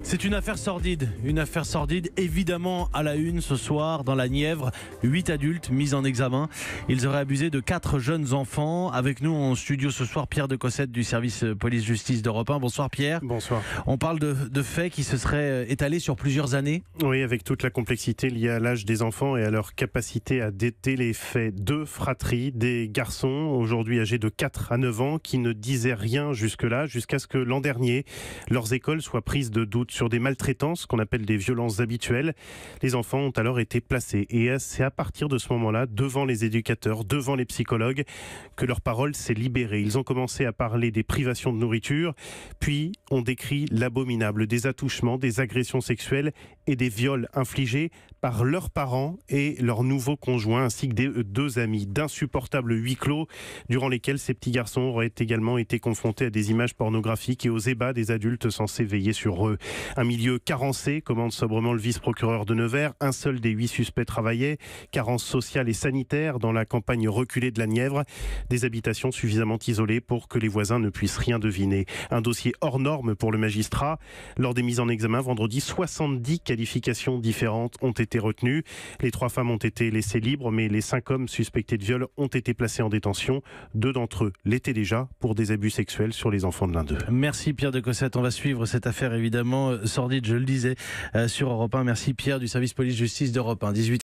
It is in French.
C'est une affaire sordide évidemment à la une ce soir dans la Nièvre. 8 adultes mis en examen. Ils auraient abusé de 4 jeunes enfants. Avec nous en studio ce soir, Pierre de Cossette du service police-justice d'Europe 1. Bonsoir Pierre. Bonsoir. On parle de faits qui se seraient étalés sur plusieurs années. Oui, avec toute la complexité liée à l'âge des enfants et à leur capacité à dater les faits. 2 fratries, des garçons aujourd'hui âgés de 4 à 9 ans qui ne disaient rien jusque-là, jusqu'à ce que l'an dernier, leurs écoles soient prises de doute sur des maltraitances qu'on appelle des violences habituelles. Les enfants ont alors été placés et c'est à partir de ce moment-là, devant les éducateurs, devant les psychologues, que leur parole s'est libérée. Ils ont commencé à parler des privations de nourriture, puis on décrit l'abominable, des attouchements, des agressions sexuelles et des viols infligés par leurs parents et leurs nouveaux conjoints, ainsi que des 2 amis. D'insupportables huis clos durant lesquels ces petits garçons auraient également été confrontés à des images pornographiques et aux ébats des adultes censés veiller sur eux. Un milieu carencé, commande sobrement le vice-procureur de Nevers. Un seul des 8 suspects travaillait. Carence sociale et sanitaire dans la campagne reculée de la Nièvre. Des habitations suffisamment isolées pour que les voisins ne puissent rien deviner. Un dossier hors norme pour le magistrat. Lors des mises en examen vendredi, 70 qualifications différentes ont été retenues. Les 3 femmes ont été laissées libres, mais les 5 hommes suspectés de viol ont été placés en détention. 2 d'entre eux l'étaient déjà pour des abus sexuels sur les enfants de l'un d'eux. Merci Pierre de Cossette. On va suivre cette affaire évidemment sordide, je le disais, sur Europe 1. Merci Pierre du service police-justice d'Europe 1. 18